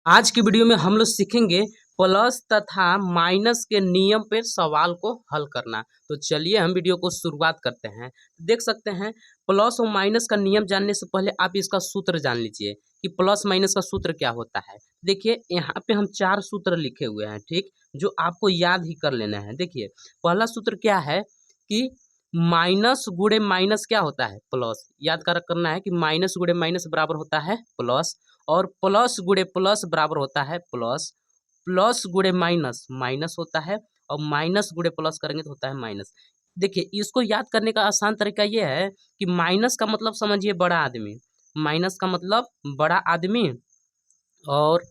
आज की वीडियो में हम लोग सीखेंगे प्लस तथा माइनस के नियम पे सवाल को हल करना। तो चलिए हम वीडियो को शुरुआत करते हैं। देख सकते हैं प्लस और माइनस का नियम जानने से पहले आप इसका सूत्र जान लीजिए कि प्लस माइनस का सूत्र क्या होता है। देखिए यहाँ पे हम 4 सूत्र लिखे हुए हैं, ठीक, जो आपको याद ही कर लेना है। देखिए पहला सूत्र क्या है कि माइनस गुणे माइनस क्या होता है, प्लस। याद करना है कि माइनस गुणे माइनस बराबर होता है प्लस, और प्लस गुणे प्लस बराबर होता है प्लस। प्लस गुणे माइनस माइनस होता है, और माइनस गुणे प्लस करेंगे तो होता है माइनस। देखिए इसको याद करने का आसान तरीका ये है कि माइनस का मतलब समझिए बड़ा आदमी, माइनस का मतलब बड़ा आदमी, और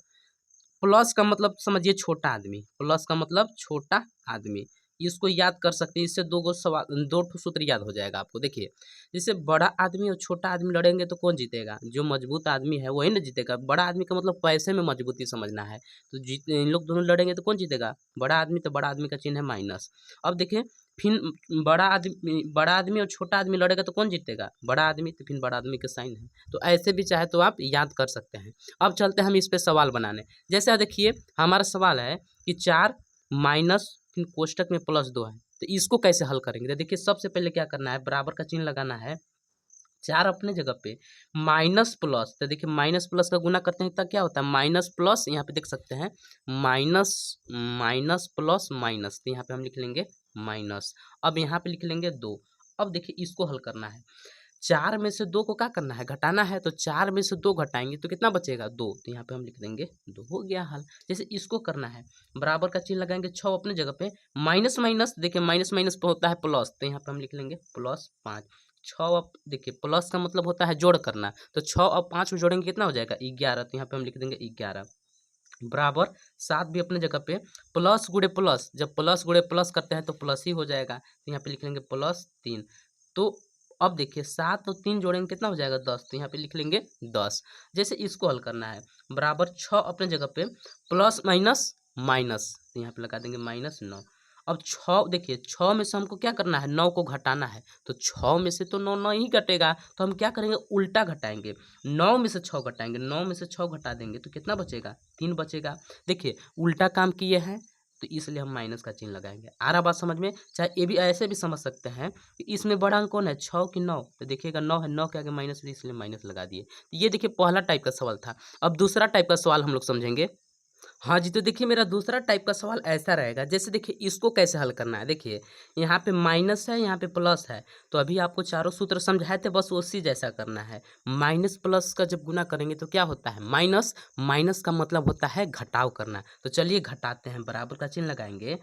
प्लस का मतलब समझिए छोटा आदमी, प्लस का मतलब छोटा आदमी। इसको याद कर सकते हैं, इससे दो ठो सूत्र याद हो जाएगा आपको। देखिए जैसे बड़ा आदमी और छोटा आदमी लड़ेंगे तो कौन जीतेगा? जो मजबूत आदमी है वही ना जीतेगा। बड़ा आदमी का मतलब पैसे में मजबूती समझना है, तो जीत इन लोग दोनों लड़ेंगे तो कौन जीतेगा? बड़ा आदमी। तो बड़ा आदमी का चिन्ह है माइनस। अब देखिए फिर बड़ा आदमी और छोटा आदमी लड़ेगा तो कौन जीतेगा? बड़ा आदमी। तो फिर बड़ा आदमी का साइन है। तो ऐसे भी चाहे तो आप याद कर सकते हैं। अब चलते हैं हम इस पे सवाल बनाने। जैसे देखिए हमारा सवाल है कि 4 माइनस फिर कोष्टक में +2 है, तो इसको कैसे हल करेंगे? तो देखिए सबसे पहले क्या करना है, बराबर का चिन्ह लगाना है। 4 अपने जगह पे, माइनस प्लस, तो देखिए माइनस प्लस का गुना करते हैं तब क्या होता है, माइनस प्लस। यहाँ पे देख सकते हैं माइनस माइनस प्लस माइनस, तो यहाँ पे हम लिख लेंगे माइनस। अब यहाँ पे लिख लेंगे 2। अब देखिए इसको हल करना है। 4 में से 2 को क्या करना है, घटाना है। तो 4 में से 2 घटाएंगे तो कितना बचेगा? 2। तो यहाँ पे हम लिख देंगे 2। हो गया हल। जैसे इसको करना है, बराबर का चिन्ह लगाएंगे, 6 अपने जगह पे, माइनस माइनस, देखिए माइनस माइनस पे होता है प्लस, तो यहाँ पे हम लिख लेंगे +5। 6 अब देखिए प्लस का मतलब होता है जोड़ करना, तो 6 और 5 को जोड़ेंगे कितना हो जाएगा? 11। तो यहाँ पे हम लिख देंगे 11 बराबर 7 भी अपने जगह पे, प्लस गुणे प्लस, जब प्लस गुणे प्लस करते हैं तो प्लस ही हो जाएगा। तो यहाँ पे लिख लेंगे +3। तो अब देखिए 7 और 3 जोड़ेंगे कितना हो जाएगा? 10। तो यहाँ पे लिख लेंगे 10। जैसे इसको हल करना है, बराबर 6 अपने जगह पे, प्लस माइनस माइनस, तो यहाँ पे लगा देंगे -9। अब 6 देखिए 6 में से हमको क्या करना है, 9 को घटाना है। तो 6 में से तो 9 नहीं घटेगा, तो हम क्या करेंगे, उल्टा घटाएंगे। 9 में से 6 घटाएंगे, 9 में से 6 घटा देंगे तो कितना बचेगा? 3 बचेगा। देखिए उल्टा काम किए हैं तो इसलिए हम माइनस का चिन्ह लगाएंगे। आ रहा बात समझ में? चाहे ये भी ऐसे भी समझ सकते हैं कि इसमें बड़ा अंक कौन है, 6 कि 9? तो देखिएगा 9 है, 9 के आगे माइनस है इसलिए माइनस लगा दिए। तो ये देखिए पहला टाइप का सवाल था। अब दूसरा टाइप का सवाल हम लोग समझेंगे। हाँ जी, तो देखिए मेरा दूसरा टाइप का सवाल ऐसा रहेगा, जैसे देखिए इसको कैसे हल करना है। देखिए यहाँ पे माइनस है, यहाँ पे प्लस है, तो अभी आपको चारों सूत्र समझाए थे, बस उसी जैसा करना है। माइनस प्लस का जब गुना करेंगे तो क्या होता है, माइनस। माइनस का मतलब होता है घटाव करना। तो चलिए घटाते हैं, बराबर का चिन्ह लगाएंगे।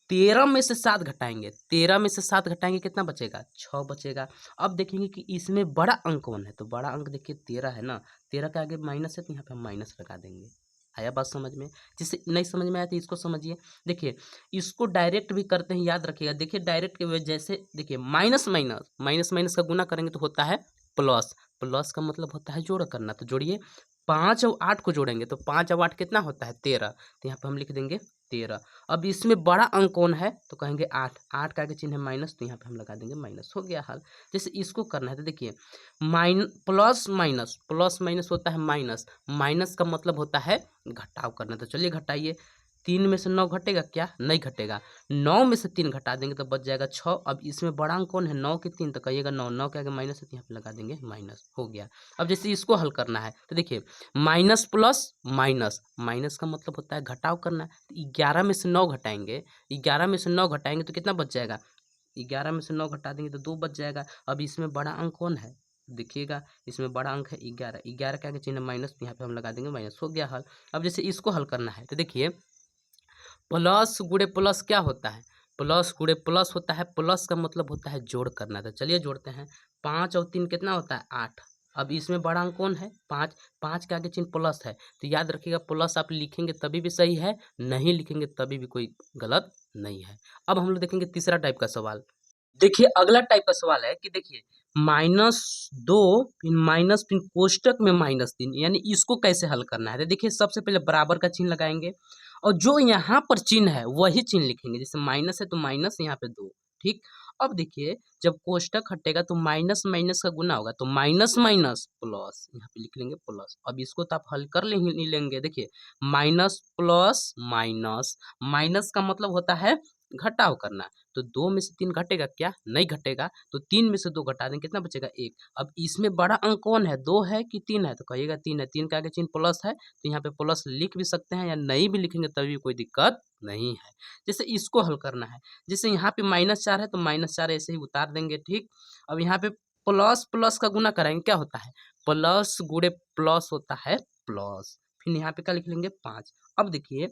13 में से 7 घटाएंगे, 13 में से 7 घटाएंगे कितना बचेगा? 6 बचेगा। अब देखेंगे कि इसमें बड़ा अंक कौन है, तो बड़ा अंक देखिए 13 है ना, 13 के आगे माइनस है तो यहाँ पे हम माइनस लगा देंगे। आया बात समझ में? जिसे नहीं समझ में आया तो इसको समझिए। देखिए इसको डायरेक्ट भी करते हैं, याद रखिएगा। देखिए डायरेक्ट के जैसे देखिए माइनस माइनस माइनस माइनस का गुना करेंगे तो होता है प्लस। प्लस का मतलब होता है जोड़ करना, तो जोड़िए। 5 और 8 को जोड़ेंगे तो 5 और 8 कितना होता है? 13। तो यहाँ पे हम लिख देंगे 13। अब इसमें बड़ा अंक कौन है, तो कहेंगे 8। 8 का आगे चिन्ह है माइनस, तो यहाँ पे हम लगा देंगे माइनस। हो गया हल। जैसे इसको करना है तो देखिए प्लस माइनस, प्लस माइनस होता है माइनस, माइनस का मतलब होता है घटाव करना। तो चलिए घटाइए। 3 में से 9 घटेगा क्या? नहीं घटेगा। 9 में से 3 घटा देंगे तो बच जाएगा 6। अब इसमें बड़ा अंक कौन है, 9 की 3, तो कहिएगा 9। 9 के आगे माइनस है तो यहाँ पे लगा देंगे माइनस। हो गया। अब जैसे इसको हल करना है तो देखिए माइनस प्लस माइनस, माइनस का मतलब होता है घटाव करना। तो 11 में से 9 घटाएंगे, 11 में से 9 घटाएंगे तो कितना बच जाएगा? 11 में से 9 घटा देंगे तो 2 बच जाएगा। अब इसमें बड़ा अंक कौन है, देखिएगा इसमें बड़ा अंक है 11। 11 के आगे चिन्ह माइनस, यहाँ पे हम लगा देंगे माइनस। हो गया हल। अब जैसे इसको हल करना है तो देखिए प्लस गुणे प्लस क्या होता है, प्लस गुणे प्लस होता है, प्लस का मतलब होता है जोड़ करना। तो चलिए जोड़ते हैं। 5 और 3 कितना होता है? 8। अब इसमें बड़ा अंक कौन है? 5। 5 के आगे चिन्ह प्लस है, तो याद रखिएगा प्लस आप लिखेंगे तभी भी सही है, नहीं लिखेंगे तभी भी कोई गलत नहीं है। अब हम लोग देखेंगे तीसरा टाइप का सवाल। देखिए अगला टाइप का सवाल है कि देखिए -2 फिर माइनस फिर कोष्टक में -3, यानी इसको कैसे हल करना है। तो देखिए सबसे पहले बराबर का चिन्ह लगाएंगे, और जो यहाँ पर चिन्ह है वही चिन्ह लिखेंगे। जैसे माइनस है तो माइनस यहाँ पे 2, ठीक। अब देखिए जब कोष्टक हटेगा तो माइनस माइनस का गुना होगा, तो माइनस माइनस प्लस, यहाँ पे लिख लेंगे प्लस। अब इसको तो आप हल कर नहीं लेंगे, देखिए माइनस प्लस माइनस, माइनस का मतलब होता है घटाव करना, तो 2 में से 3 घटेगा क्या, नहीं घटेगा, तो 3 में से 2 घटा देंगे, कितना बचेगा 1। अब इसमें बड़ा अंक कौन है, 2 है कि 3 है, तो कहिएगा 3 है, 3 का आगे चिन्ह प्लस है, तो यहाँ पे प्लस लिख भी सकते हैं या नहीं भी लिखेंगे तभी कोई दिक्कत नहीं है। जैसे इसको हल करना है, जैसे यहाँ पे -4 है तो -4 ऐसे ही उतार देंगे, ठीक। अब यहाँ पे प्लस प्लस का गुना कराएंगे, क्या होता है, प्लस गुणे प्लस होता है प्लस, फिर यहाँ पे क्या लिख लेंगे 5। अब देखिए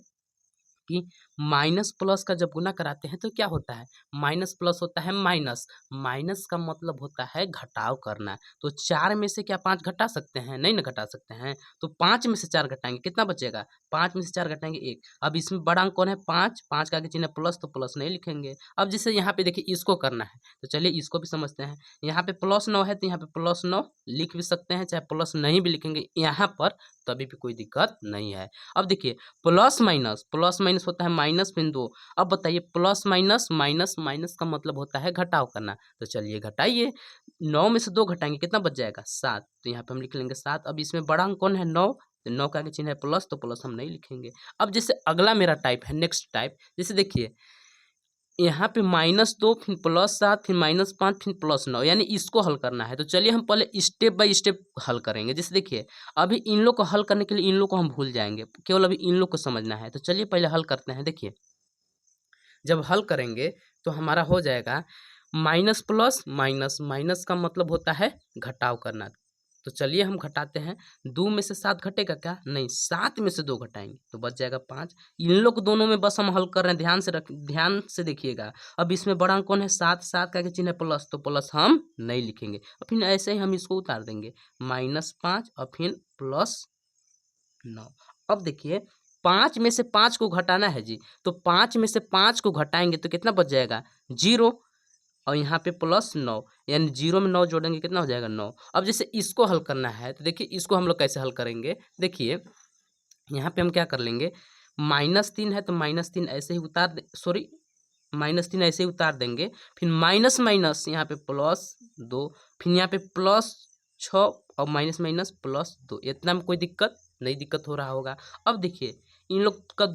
कि माइनस प्लस का जब गुना कराते हैं तो क्या होता है, माइनस प्लस होता है माइनस, माइनस का मतलब होता है घटाव करना, तो 4 में से क्या 5 घटा सकते हैं, नहीं ना घटा सकते हैं, तो 5 में से 4 घटाएंगे, कितना बचेगा, 5 में से 4 घटाएंगे 1। अब इसमें बड़ा अंक कौन है 5, 5 का आगे चिन्ह प्लस, तो प्लस नहीं लिखेंगे। अब जैसे यहाँ पे देखिए इसको करना है, तो चलिए इसको भी समझते हैं। यहाँ पे +9 है तो यहाँ पे +9 लिख भी सकते हैं, चाहे प्लस नहीं भी लिखेंगे यहाँ पर तभी भी कोई दिक्कत नहीं है। अब देखिए प्लस माइनस होता है माइनस फिर 2। अब बताइए प्लस माइनस माइनस, माइनस का मतलब होता है घटाव करना, तो चलिए घटाइए, 9 में से 2 घटाएंगे कितना बच जाएगा 7, तो यहाँ पे हम लिख लेंगे 7। अब इसमें बड़ा अंक कौन है 9, तो 9 का आगे चिन्ह है प्लस, तो प्लस हम नहीं लिखेंगे। अब जैसे अगला मेरा टाइप है नेक्स्ट टाइप, जैसे देखिए यहाँ पे -2 फिर +7 फिर -5 फिर +9, यानी इसको हल करना है, तो चलिए हम पहले स्टेप बाय स्टेप हल करेंगे। जैसे देखिए अभी इन लोग को हल करने के लिए इन लोग को हम भूल जाएंगे, केवल अभी इन लोग को समझना है, तो चलिए पहले हल करते हैं। देखिए जब हल करेंगे तो हमारा हो जाएगा माइनस प्लस माइनस, माइनस का मतलब होता है घटाव करना, तो चलिए हम घटाते हैं। 2 में से 7 घटेगा क्या, नहीं, 7 में से 2 घटाएंगे तो बच जाएगा 5। इन लोग दोनों में बस हम हल कर रहे हैं, ध्यान से देखिएगा। अब इसमें बड़ा अंक कौन है 7, 7 का आगे चिन्ह है प्लस, तो प्लस हम नहीं लिखेंगे, और फिर ऐसे ही हम इसको उतार देंगे -5 और फिर +9। अब देखिए 5 में से 5 को घटाना है जी, तो 5 में से 5 को घटाएंगे तो कितना बच जाएगा 0, और यहाँ पे +9, यानी 0 में 9 जोड़ेंगे कितना हो जाएगा 9। अब जैसे इसको हल करना है तो देखिए इसको हम लोग कैसे हल करेंगे, देखिए यहाँ पे हम क्या कर लेंगे, -3 है तो -3 ऐसे ही उतार दे, सॉरी -3 ऐसे ही उतार देंगे, फिर माइनस माइनस यहाँ पे +2, फिर यहाँ पे +6 और माइनस माइनस +2, इतना में कोई दिक्कत हो रहा होगा। अब देखिए इन लोग का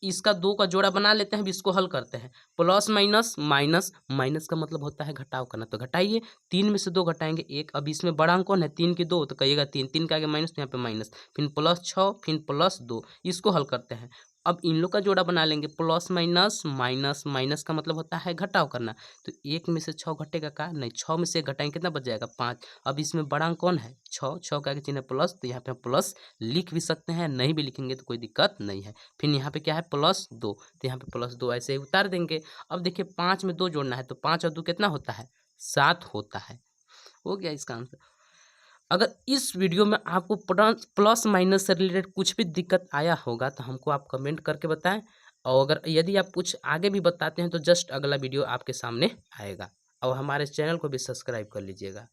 इसका 2 का जोड़ा बना लेते हैं, अब इसको हल करते हैं। प्लस माइनस माइनस, माइनस का मतलब होता है घटाव करना, तो घटाइए, 3 में से 2 घटाएंगे 1। अब इसमें बड़ा अंक कौन है 3 की 2, तो कहिएगा 3, 3 के आगे माइनस, तो यहाँ पे माइनस, फिर +6 फिर +2, इसको हल करते हैं। अब इन लोग का जोड़ा बना लेंगे, प्लस माइनस माइनस, माइनस का मतलब होता है घटाव करना, तो 1 में से 6 घटेगा का, नहीं, 6 में से घटाएंगे कितना बच जाएगा 5। अब इसमें बड़ा अंक कौन है 6, 6 का आगे चिन्ह है प्लस, तो यहाँ पे हम प्लस लिख भी सकते हैं, नहीं भी लिखेंगे तो कोई दिक्कत नहीं है। फिर यहाँ पे क्या है +2, तो यहाँ पे +2 ऐसे ही उतार देंगे। अब देखिए 5 में 2 जोड़ना है, तो 5 और 2 कितना होता है 7 होता है, हो गया इसका आंसर। अगर इस वीडियो में आपको प्लस माइनस से रिलेटेड कुछ भी दिक्कत आया होगा तो हमको आप कमेंट करके बताएं, और अगर यदि आप कुछ आगे भी बताते हैं तो जस्ट अगला वीडियो आपके सामने आएगा, और हमारे चैनल को भी सब्सक्राइब कर लीजिएगा।